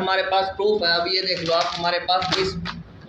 हमारे पास प्रूफ है। अब ये देख लो आप, हमारे पास 20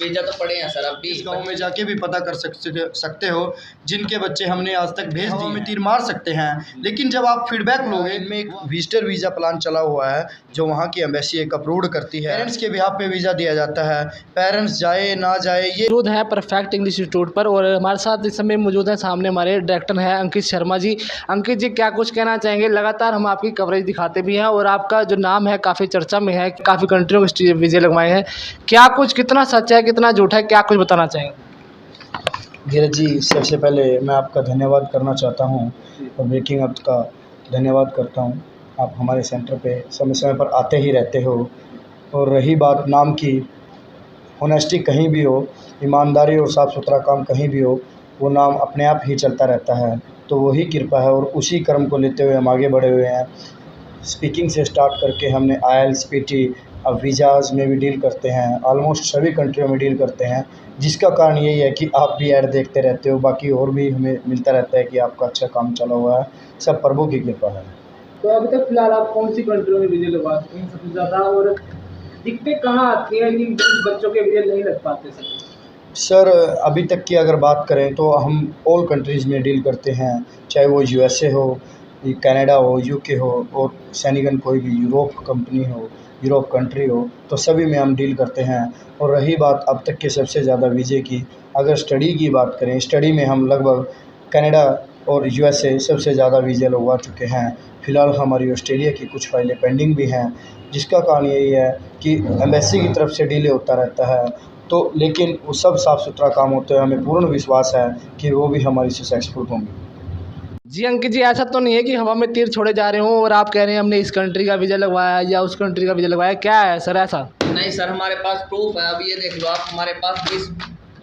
वीजा तो पड़े हैं सर। अब भी इस गांव में जाके भी पता कर सकते हो जिनके बच्चे हमने आज तक भेज दिए में तीर मार सकते हैं। लेकिन जब आप फीडबैक लोगे, इनमें एक विजिटर वीज़ा प्लान चला हुआ है जो वहाँ की एम्बेसी एक अप्रूव करती है। पेरेंट्स के बिहाफ पे वीज़ा दिया जाता है, पेरेंट्स जाए ना जाए। ये मौजूद है परफेक्ट इंग्लिश इंस्टीट्यूट पर और हमारे साथ इस समय मौजूद है सामने हमारे डायरेक्टर हैं अंकित शर्मा जी। अंकित जी, क्या कुछ कहना चाहेंगे? लगातार हम आपकी कवरेज दिखाते भी हैं और आपका जो नाम है काफ़ी चर्चा में है, काफ़ी कंट्रियों में वीज़े लगवाए हैं। क्या कुछ, कितना सच है कितना झूठ है, क्या कुछ बताना चाहेंगे? धीरज जी, सबसे पहले मैं आपका धन्यवाद करना चाहता हूँ और ब्रेकिंग अप का धन्यवाद करता हूँ। आप हमारे सेंटर पे समय समय पर आते ही रहते हो। और रही बात नाम की, ऑनेस्टी कहीं भी हो, ईमानदारी और साफ़ सुथरा काम कहीं भी हो, वो नाम अपने आप ही चलता रहता है। तो वही कृपा है और उसी कर्म को लेते हुए हम आगे बढ़े हुए हैं। स्पीकिंग से स्टार्ट करके हमने IELTS, PT, अब वीज़ाज़ में भी डील करते हैं, ऑलमोस्ट सभी कंट्रियों में डील करते हैं। जिसका कारण यही है कि आप भी ऐड देखते रहते हो, बाकी और भी हमें मिलता रहता है कि आपका अच्छा काम चला हुआ है। सब प्रभु की कृपा है। तो अभी तक फिलहाल आप कौन सी कंट्रियों में वीज़े लगवा चुके हैं सबसे ज़्यादा, और दिक्कतें कहाँ आती हैं कि बच्चों के वीज़े नहीं लग पाते सर, अभी तक की अगर बात करें तो हम ऑल कंट्रीज़ में डील करते हैं, चाहे वो USA हो, कनाडा हो, UK हो, और सैनिगन कोई भी यूरोप कंपनी हो, यूरोप कंट्री हो, तो सभी में हम डील करते हैं। और रही बात अब तक के सबसे ज़्यादा वीज़े की, अगर स्टडी की बात करें, स्टडी में हम लगभग कनाडा और USA सबसे ज़्यादा वीज़े लगवा चुके हैं। फ़िलहाल हमारी ऑस्ट्रेलिया की कुछ फाइलें पेंडिंग भी हैं, जिसका कारण यही है कि एम्बेसी की तरफ से डिले होता रहता है। तो लेकिन वो सब साफ़ सुथरा काम होते हैं, हमें पूर्ण विश्वास है कि वो भी हमारी सक्सेसफुल होंगी। जी अंकित जी, ऐसा तो नहीं है कि हवा में तीर छोड़े जा रहे हो और आप कह रहे हैं हमने इस कंट्री का वीज़ा लगवाया या उस कंट्री का वीज़ा लगवाया, क्या है सर ऐसा? नहीं सर, हमारे पास प्रूफ है। अब ये देख लो आप, हमारे पास 20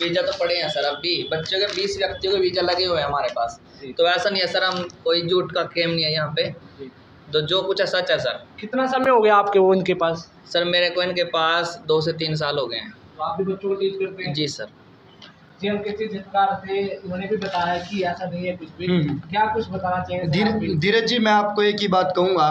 वीजा तो पड़े हैं सर। अब भी बच्चों के 20 व्यक्तियों के वीजा लगे हुए हैं हमारे पास। तो ऐसा नहीं है सर, हम कोई झूठ का क्लेम नहीं है यहाँ पे। तो जो कुछ है सच है सर। कितना समय हो गया आपके वो इनके पास? सर मेरे को इनके पास 2 से 3 साल हो गए हैं। तो आप भी बच्चों को टीच करते हैं? जी सर। जी अंकित जी, जिस प्रकार से उन्होंने भी बताया कि ऐसा नहीं है कुछ भी, क्या कुछ बताना चाहिए? धीरज जी, मैं आपको एक ही बात कहूँगा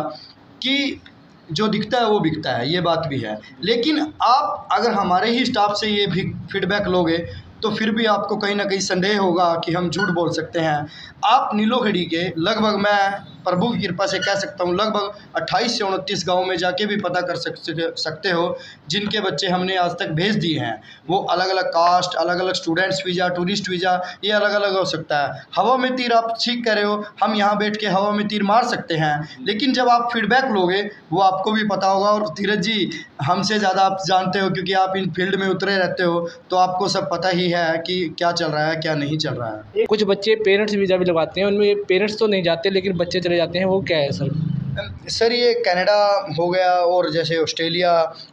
कि जो दिखता है वो बिकता है, ये बात भी है। लेकिन आप अगर हमारे ही स्टाफ से ये भी फीडबैक लोगे तो फिर भी आपको कहीं ना कहीं संदेह होगा कि हम झूठ बोल सकते हैं। आप नीलोखेड़ी के लगभग, मैं प्रभु की कृपा से कह सकता हूँ, लगभग 28 से 29 गाँव में जाके भी पता कर सकते हो जिनके बच्चे हमने आज तक भेज दिए हैं। वो अलग अलग कास्ट, अलग अलग स्टूडेंट्स वीज़ा, टूरिस्ट वीज़ा, ये अलग अलग हो सकता है। हवा में तीर, आप ठीक कह रहे हो, हम यहाँ बैठ के हवा में तीर मार सकते हैं। लेकिन जब आप फीडबैक लोगे वो आपको भी पता होगा। और धीरज जी, हमसे ज़्यादा आप जानते हो क्योंकि आप इन फील्ड में उतरे रहते हो, तो आपको सब पता ही है कि क्या चल रहा है क्या नहीं चल रहा है। कुछ बच्चे पेरेंट्स वीज़ा भी लगवाते हैं, उनमें पेरेंट्स तो नहीं जाते लेकिन बच्चे चले जाते हैं, वो क्या है सर? सर, ये कनाडा हो गया और जैसे ऑस्ट्रेलिया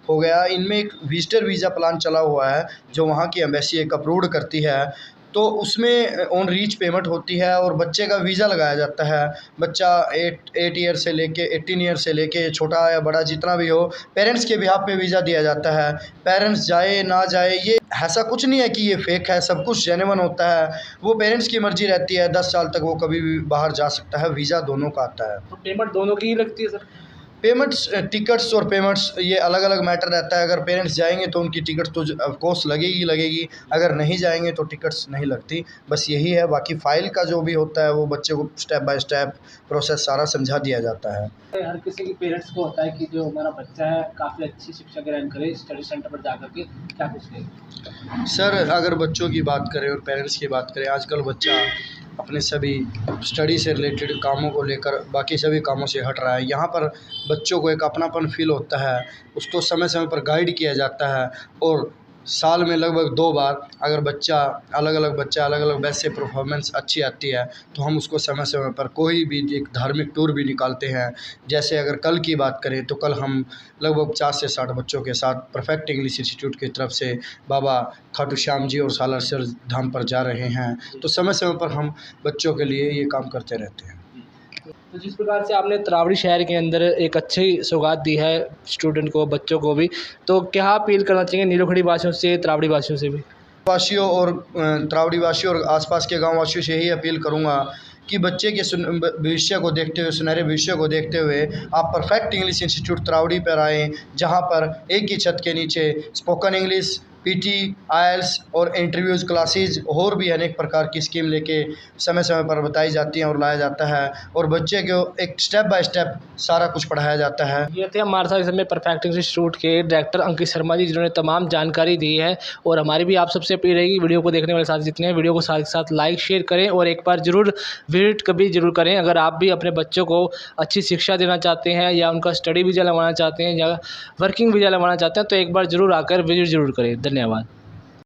हो गया, इनमें एक विजिटर वीज़ा प्लान चला हुआ है जो वहाँ की एम्बेसी एक अप्रूव करती है। तो उसमें ऑन रीच पेमेंट होती है और बच्चे का वीज़ा लगाया जाता है। बच्चा 8 ईयर से लेके 18 ईयर से लेके, छोटा या बड़ा जितना भी हो, पेरेंट्स के बिहाफ पे वीज़ा दिया जाता है। पेरेंट्स जाए ना जाए, ये ऐसा कुछ नहीं है कि ये फेक है, सब कुछ जेन्युइन होता है। वो पेरेंट्स की मर्ज़ी रहती है, 10 साल तक वो कभी भी बाहर जा सकता है। वीज़ा दोनों का आता है। तो पेमेंट दोनों की ही लगती है सर? पेमेंट्स, टिकट्स और पेमेंट्स ये अलग अलग मैटर रहता है। अगर पेरेंट्स जाएंगे तो उनकी टिकट तो ऑफ कोर्स लगेगी, अगर नहीं जाएंगे तो टिकट्स नहीं लगती। बस यही है। बाकी फ़ाइल का जो भी होता है वो बच्चे को स्टेप बाय स्टेप प्रोसेस सारा समझा दिया जाता है। हर किसी के पेरेंट्स को होता है कि जो हमारा बच्चा है काफ़ी अच्छी शिक्षा ग्रहण करे स्टडी सेंटर पर जा करके, क्या कुछ नहीं? सर, अगर बच्चों की बात करें और पेरेंट्स की बात करें, आजकल बच्चा अपने सभी स्टडी से रिलेटेड कामों को लेकर बाकी सभी कामों से हट रहा है। यहाँ पर बच्चों को एक अपनापन फील होता है, उसको समय समय पर गाइड किया जाता है। और साल में लगभग 2 बार अगर अलग अलग वैसे परफॉर्मेंस अच्छी आती है तो हम उसको समय समय पर कोई भी एक धार्मिक टूर भी निकालते हैं। जैसे अगर कल की बात करें तो कल हम लगभग 50 से 60 बच्चों के साथ परफेक्ट इंग्लिश इंस्टीट्यूट की तरफ से बाबा खाटू श्याम जी और सालासर धाम पर जा रहे हैं। तो समय समय पर हम बच्चों के लिए ये काम करते रहते हैं। तो जिस प्रकार से आपने तरावड़ी शहर के अंदर एक अच्छी सौगात दी है स्टूडेंट को, बच्चों को भी, तो क्या अपील करना चाहिए नीलोखेड़ी वासियों से, तरावड़ी वासियों से भी? वासियों और तरावड़ी वासियों और आसपास के गाँव वासियों से यही अपील करूँगा कि बच्चे के भविष्य को देखते हुए, सुनहरे भविष्य को देखते हुए आप परफेक्ट इंग्लिश इंस्टीट्यूट तरावड़ी पर आएँ, जहाँ पर एक ही छत के नीचे स्पोकन इंग्लिश, पीटी, आइल्स और इंटरव्यूज़ क्लासेस और भी अनेक प्रकार की स्कीम लेके समय समय पर बताई जाती हैं और लाया जाता है, और बच्चे को एक स्टेप बाय स्टेप सारा कुछ पढ़ाया जाता है। ये थे हमारे साथ इस समय परफेक्ट इंग्लिश इंस्टीट्यूट के डायरेक्टर अंकित शर्मा जी, जिन्होंने तमाम जानकारी दी है। और हमारी भी आप सबसे अपील रहेगी, वीडियो को देखने वाले साथ जितने हैं, वीडियो को साथ साथ लाइक शेयर करें और एक बार ज़रूर विजिट कभी ज़रूर करें। अगर आप भी अपने बच्चों को अच्छी शिक्षा देना चाहते हैं या उनका स्टडी वीज़ा लगवाना चाहते हैं या वर्किंग वीज़ा लगवाना चाहते हैं तो एक बार ज़रूर आकर विजिट ज़रूर करें। धन्यवाद।